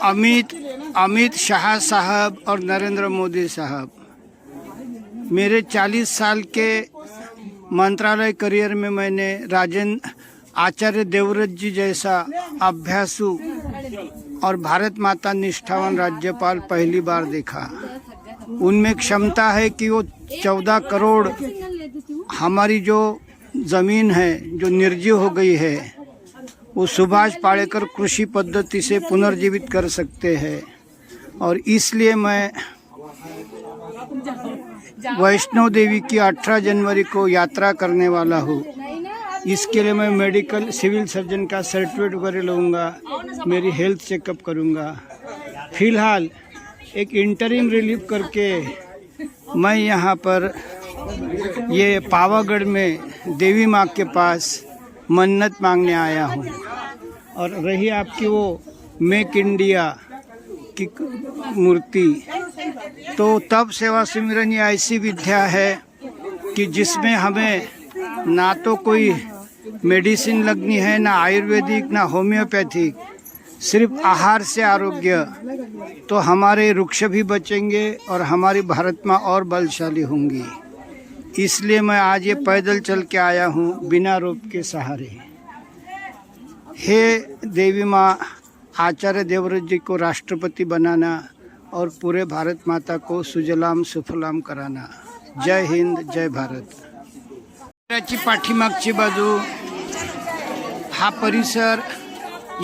अमित शाह साहब और नरेंद्र मोदी साहब, मेरे 40 साल के मंत्रालय करियर में मैंने आचार्य देवव्रत जी जैसा अभ्यासु और भारत माता निष्ठावान राज्यपाल पहली बार देखा। उनमें क्षमता है कि वो 14 करोड़ हमारी जो जमीन है जो निर्जीव हो गई है वो सुभाष पालेकर कृषि पद्धति से पुनर्जीवित कर सकते हैं। और इसलिए मैं वैष्णो देवी की 18 जनवरी को यात्रा करने वाला हूँ। इसके लिए मैं मेडिकल सिविल सर्जन का सर्टिफिकेट वगैरह लूँगा, मेरी हेल्थ चेकअप करूँगा। फिलहाल एक इंटरिम रिलीफ करके मैं यहाँ पर ये पावागढ़ में देवी माँ के पास मन्नत मांगने आया हूँ। और रही आपकी वो मेक इंडिया की मूर्ति, तो तब सेवा सिमरन ये ऐसी विद्या है कि जिसमें हमें ना तो कोई मेडिसिन लगनी है, ना आयुर्वेदिक, ना होम्योपैथिक, सिर्फ आहार से आरोग्य, तो हमारे वृक्ष भी बचेंगे और हमारी भारत माँ और बलशाली होंगी। इसलिए मैं आज ये पैदल चल के आया हूँ बिना रोप के सहारे। हे देवी माँ, आचार्य देवव्रत जी को राष्ट्रपति बनाना और पूरे भारत माता को सुजलाम सुफलाम कराना। जय हिंद, जय भारत। त्याची पाठीमागची बाजू हा परिसर,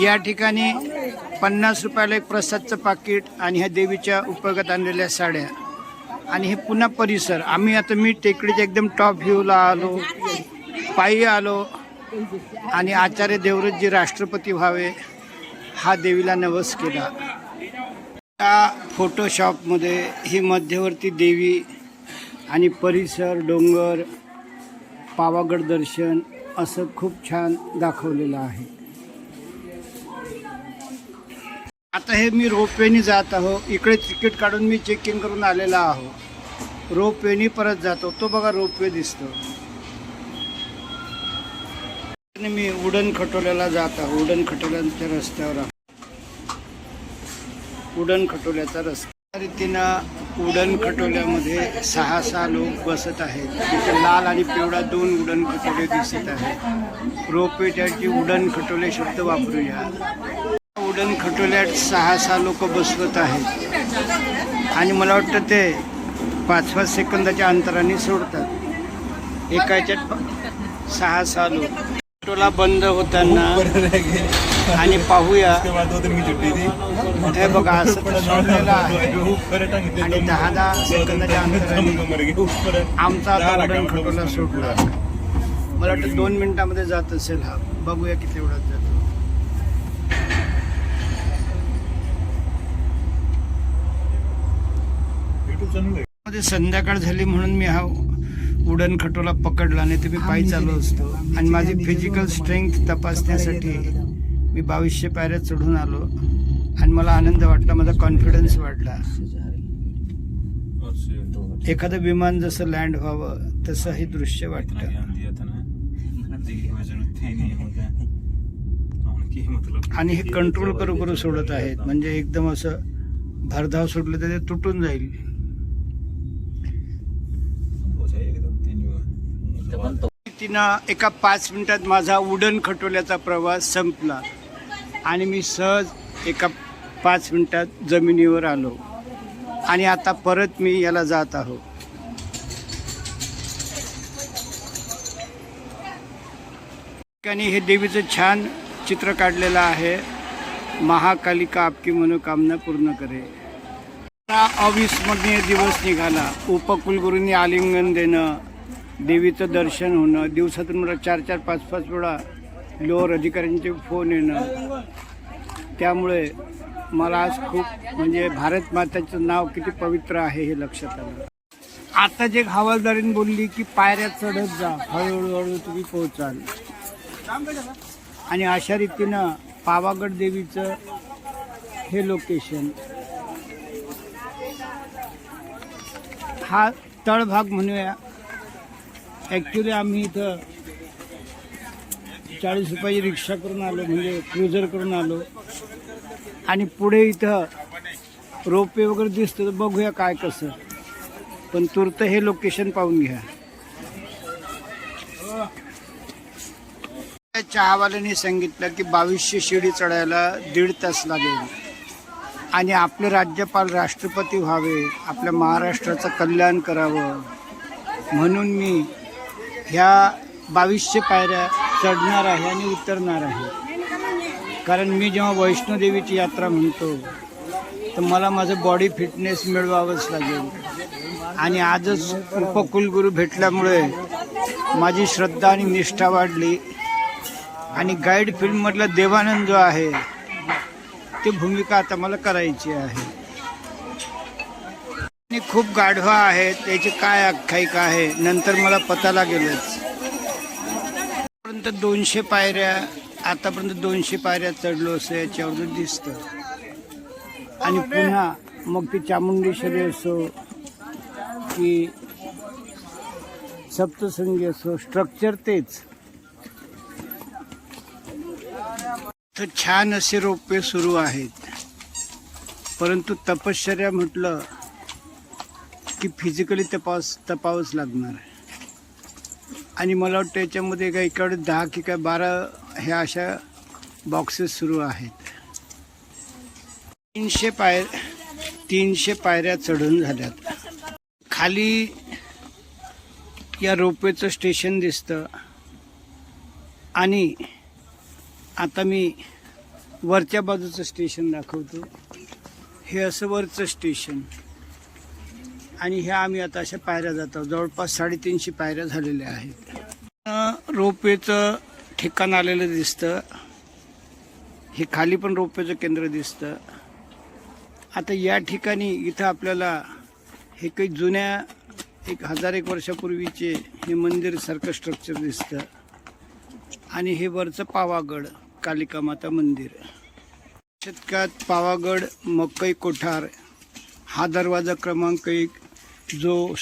या ठिकाणी 50 रुपयाला एक प्रसादचं पाकिट आणि ह्या देवीच्या उपयोगात आणलेल्या साड्या आणि हे पुन्हा परिसर। मी टेकडीच्या एकदम टॉप व्ह्यूला आलो, पायी आलो आणि आचार्य देवव्रत जी राष्ट्रपती व्हावे हा देवीला नवस केला। त्या फोटोशॉपमध्ये ही मध्यवर्ती देवी आणि परिसर, डोंगर, पावागड दर्शन असं खूप छान दाखवलेलं आहे। आता हे मी रोपवेनी जात आहो। इकडे तिकीट काढून मी चेकिंग करून आलेला आहो। रोपवेनी परत जातो, तो बघा रोपवे दिसतो। मी उडण खटोल्याला जात आहो। उडण खटोल्याच्या रस्त्यावर आहो। उडण खटोल्याचा रस्ता रीतीनं उडण खटोल्यामध्ये 6 लोक बसत आहेत। तिथे लाल आणि पिवळा 2 उडण खटोले दिसत आहेत। रोपवेची उडण खटोले शब्द वापरूया। उडण खटोल्यात 6 लोक बसवत आहेत आणि मला वाटतं ते 5 सेकंदाच्या अंतराने सोडतात। एकाच्यात 6 लोक। खटोला बंद होताना आणि पाहूया, हे बघा असं सोडलेलं आहे आणि 10 सेकंदाच्या अंतराने आमचा उडण खटोला सोडला। मला वाटतं 2 मिनिटामध्ये जात असेल हा। बघूया किती एवढाच जातो। मध्ये संध्याकाळ झाली म्हणून मी हा उडण खटोला पकडला, नाही तर मी पायी चालू असतो। आणि माझी फिजिकल स्ट्रेंथ तपासण्यासाठी मी 2200 पायऱ्या चढून आलो आणि मला आनंद वाटला, माझा कॉन्फिडन्स वाढला। एखादं विमान जसं लँड व्हावं तसं हे दृश्य वाटतं। आणि हे कंट्रोल करू सोडत आहेत, म्हणजे एकदम असं भरधाव सोडलं तर ते तुटून जाईल। तिनं एका 5 मिनिटात माझा उडण खटोल्याचा प्रवास संपला आणि मी सहज एका 5 मिनिटात जमिनीवर आलो आणि आता परत मी याला जात आहो। आणि हे देवीचं छान चित्र काढलेलं आहे। महाकालिका आपकी मनोकामना पूर्ण करे। अविस्मरणीय दिवस निघाला। उपकुलगुरूंनी आलिंगन देणं, देवीचं दर्शन होणं, दिवसातून मला 4-4, 5-5 वेळा लोअर अधिकाऱ्यांचे फोन येणं, त्यामुळे मला आज खूप म्हणजे भारत माताचं नाव किती पवित्र आहे हे लक्षात आलं। आता जे हवालदारीने बोलली की पायऱ्या चढत जा, हळूहळू तुम्ही पोहोचाल। आणि अशा रीतीनं पावागड देवीचं हे लोकेशन, हा तळभाग म्हणूया। ॲक्च्युली आम्ही इथं 40 रुपयाची रिक्षा करून आलो, म्हणजे क्रुझर करून आलो। आणि पुढे इथं रोपवे वगैरे दिसतं, तर बघूया काय कसं. पण तूर्त हे लोकेशन पाहून घ्या. चहावाल्याने सांगितलं की 2200 शिडी चढायला 1.5 तास लागेल आणि आपले राज्यपाल राष्ट्रपती व्हावे, आपल्या महाराष्ट्राचं कल्याण करावं म्हणून मी ह्या 2200 पायऱ्या चढणार आहे आणि उतरणार आहे. कारण मी जेव्हा वैष्णोदेवीची यात्रा म्हणतो तर मला माझं बॉडी फिटनेस मिळवावंच लागेल. आणि आजच उपकुलगुरू भेटल्यामुळे माझी श्रद्धा आणि निष्ठा वाढली. आणि गाईड फिल्ममधला देवानंद जो आहे ती भूमिका आता मला करायची आहे. आणि खूप गाढवा आहे, त्याची काय आख्यायिका आहे नंतर मला पता लागेलच. आतापर्यंत 200 पायऱ्या आतापर्यंत 200 पायऱ्या चढलो असं याच्यावर दिसतं. आणि पुन्हा मग ती चामुंडेश्वरी असो की सप्तशृंगी असो, स्ट्रक्चर तेच. तर छान असे रोपवे सुरू आहेत. परंतु तपश्चर्या म्हटलं की फिजिकली तपावंच लागणार आहे. आणि मला वाटतं याच्यामध्ये काही इकडे 10 की काय 12 ह्या अशा बॉक्सेस सुरू आहेत. 300 पायऱ्या चढून झाल्यात. खाली या रोपवेचं स्टेशन दिसतं. आणि आता मी वरच्या बाजूचं स्टेशन दाखवतो. हे असं वरचं स्टेशन. आणि ह्या आम्ही आता अशा पायऱ्या जातो. जवळपास 350 पायऱ्या झालेल्या आहेत. रोपवेचं ठिकाण आलेलं दिसतं. हे खाली पण रोपवेचं केंद्र दिसतं. आता या ठिकाणी इथं आपल्याला हे काही जुन्या 1001 वर्षापूर्वीचे हे मंदिरसारखं स्ट्रक्चर दिसतं. आणि हे वरचं पावागड कालिका माता मंदिर. शतकात पावागड मकई कोठार हा दरवाजा क्रमांक 1 जो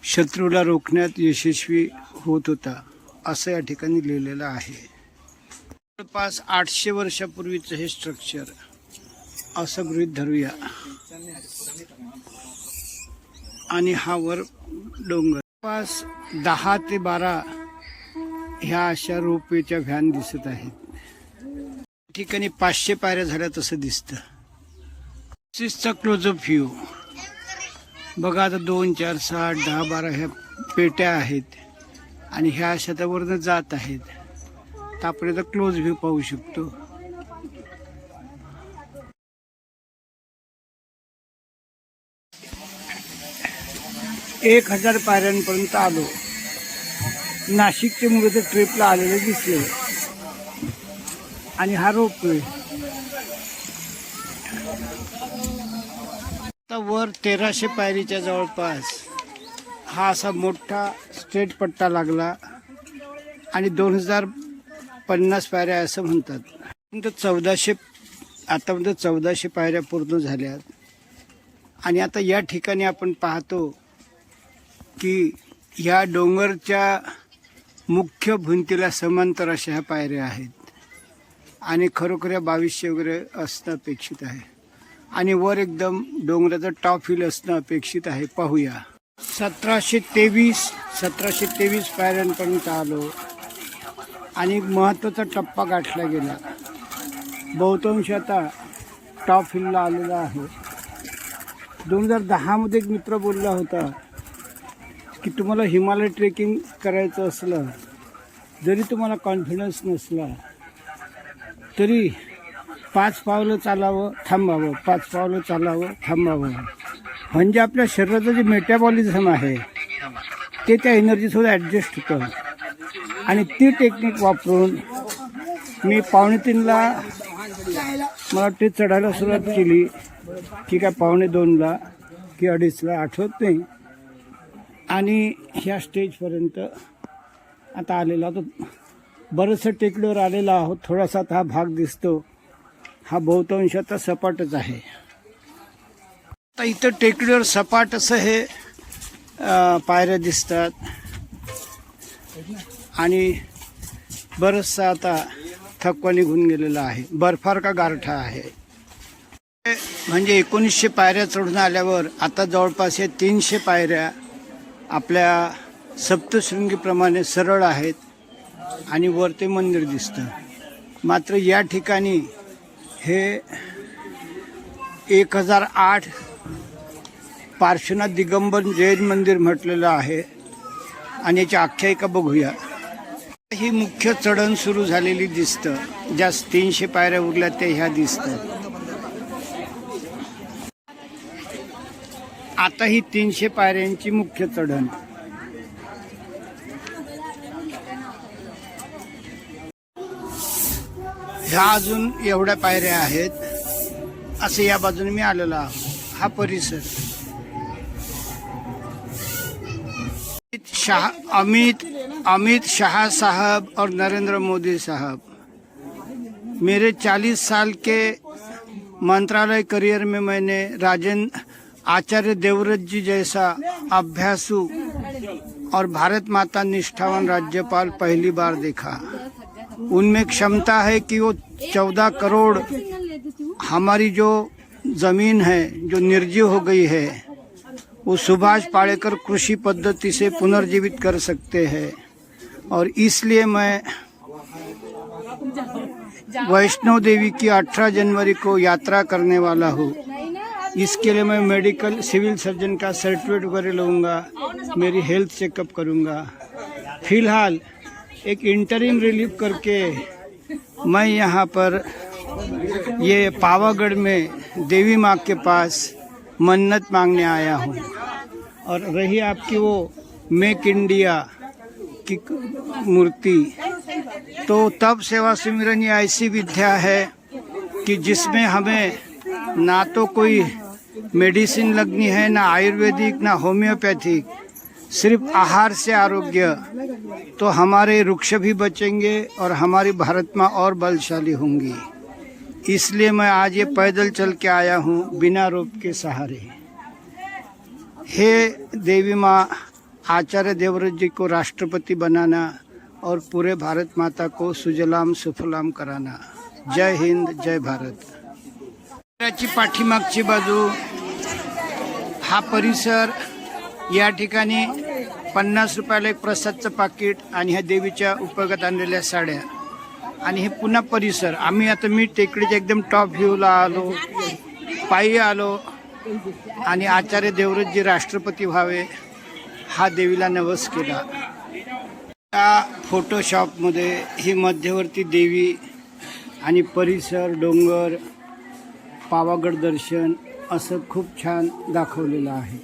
शत्रूला रोखण्यात यशस्वी होत होता असं या ठिकाणी लिहिलेलं आहे. जवळपास 800 वर्षापूर्वीचं हे स्ट्रक्चर असं गृहीत धरूया. आणि हा वर डोंगर. जवळपास 10 ते 12 ह्या अशा रोपवेच्या व्हॅन दिसत आहेत. ठिकाणी 500 पायऱ्या झाल्या तसं दिसतं. सिसचा क्लोजअप व्ह्यू बघा. आता 2, 4, 6, 10, 12 ह्या पेट्या आहेत आणि ह्या अशा त्यावरनं जात आहेत. तर आपण इथं क्लोज व्ह्यू पाहू शकतो. एक 1000 पायऱ्यांपर्यंत आलो. नाशिकचे मुलं तर ट्रिपला आलेले दिसले. आणि हा रोपवे आता वर 1300 पायरीच्या जवळपास हा असा मोठा स्ट्रेट पट्टा लागला. आणि 2050 पायऱ्या असं म्हणतात. आतापर्यंत 1400 पायऱ्या पूर्ण झाल्यात. आणि आता या ठिकाणी आपण पाहतो की ह्या डोंगरच्या मुख्य भिंतीला समांतर अशा ह्या पायऱ्या आहेत. आणि खरोखर या 2200 वगैरे असणं अपेक्षित आहे. आणि वर एकदम डोंगराचं टॉप हिल असणं अपेक्षित आहे. पाहूया. 1723 पायऱ्यांपर्यंत आलो. आणि महत्त्वाचा टप्पा गाठला गेला. बहुतांश आता टॉप हिलला आलेला आहे. 2010 मध्ये एक मित्र बोलला होता की तुम्हाला हिमालय ट्रेकिंग करायचं असलं, जरी तुम्हाला कॉन्फिडन्स नसला तरी 5 पावलं चालावं थांबावं, 5 पावलं चालावं थांबावं. म्हणजे आपल्या शरीराचं जे मेटाबॉलिझम आहे ते त्या एनर्जीसोबत ॲडजस्ट होतं. आणि ती टेक्निक वापरून मी 2:45ला मला वाटते चढायला सुरुवात केली की काय 2:45ला की 2:30ला आठवत नाही. आणि ह्या स्टेजपर्यंत आता आलेला होतो. बरंचसं टेकडीवर आलेला आहोत. थोडासा हा भाग दिसतो. हा बहुतांश आता सपाटच आहे. आता इथं टेकडीवर सपाट असं हे पायऱ्या दिसतात. आणि बरंचसं आता थकवा निघून गेलेला आहे. बर्फार का गारठा आहे. म्हणजे 1900 पायऱ्या चढून आल्यावर आता जवळपास हे 300 पायऱ्या आपल्या सप्तशृंगीप्रमाणे सरळ आहेत आणि वर ते मंदिर दिसतं. मात्र या ठिकाणी हे 1008 पार्श्वनाथ दिगंबर जैन मंदिर म्हटलेलं आहे आणि याची आख्यायिका बघूया. ही मुख्य चढण सुरू झालेली दिसतं. ज्या 300 पायऱ्या उरल्या ते ह्या दिसतात. आता ही 300 पायऱ्यांची मुख्य चढण. ह्या अजून एवढ्या पायऱ्या आहेत. असे या बाजूने मी आलेलो आहे. हा परिसर अमित शाह साहब और नरेंद्र मोदी साहब, मेरे 40 साल के मंत्रालय करियर में मैंने आचार्य देवव्रत जी जैसा अभ्यासु और भारत माता निष्ठावान राज्यपाल पहली बार देखा. उनमें क्षमता है कि वो 14 करोड़ हमारी जो जमीन है जो निर्जीव हो गई है वो सुभाष पालेकर कृषि पद्धति से पुनर्जीवित कर सकते हैं. और इसलिए मैं वैष्णो देवी की 18 जनवरी को यात्रा करने वाला हूँ. इसके लिए मैं मेडिकल सिविल सर्जन का सर्टिफिकेट वगैरह लूँगा, मेरी हेल्थ चेकअप करूँगा. फिलहाल एक इंटरिम रिलीफ करके मैं यहाँ पर ये पावागढ़ में देवी माँ के पास मन्नत मांगने आया हूँ. और रही आपकी वो मेक इंडिया की मूर्ति, तो तप सेवा सुमिरन ये ऐसी विद्या है कि जिसमें हमें ना तो कोई मेडिसिन लगनी है, ना आयुर्वेदिक, ना होम्योपैथिक, सिर्फ आहार से आरोग्य. तो हमारे वृक्ष भी बचेंगे और हमारी भारत माँ और बलशाली होंगी. इसलिए मैं आज ये पैदल चल के आया हूँ बिना रोप के सहारे. हे देवी माँ, आचार्य देवव्रत जी को राष्ट्रपति बनाना और पूरे भारत माता को सुजलाम सुफलाम कराना. जय हिंद, जय भारत. याची पाठीमागची बाजू हा परिसर. या ठिकाणी 50 रुपयाला एक प्रसादचं पाकिट आणि ह्या देवीच्या उपयोगात आणलेल्या साड्या आणि हे पुन्हा परिसर. मी टेकडीच्या एकदम टॉप व्ह्यूला आलो, पायी आलो आणि आचार्य देवव्रतजी राष्ट्रपती व्हावे हा देवीला नवस केला. त्या फोटोशॉपमध्ये ही मध्यवर्ती देवी आणि परिसर, डोंगर, पावागड दर्शन असं खूप छान दाखवलेलं आहे.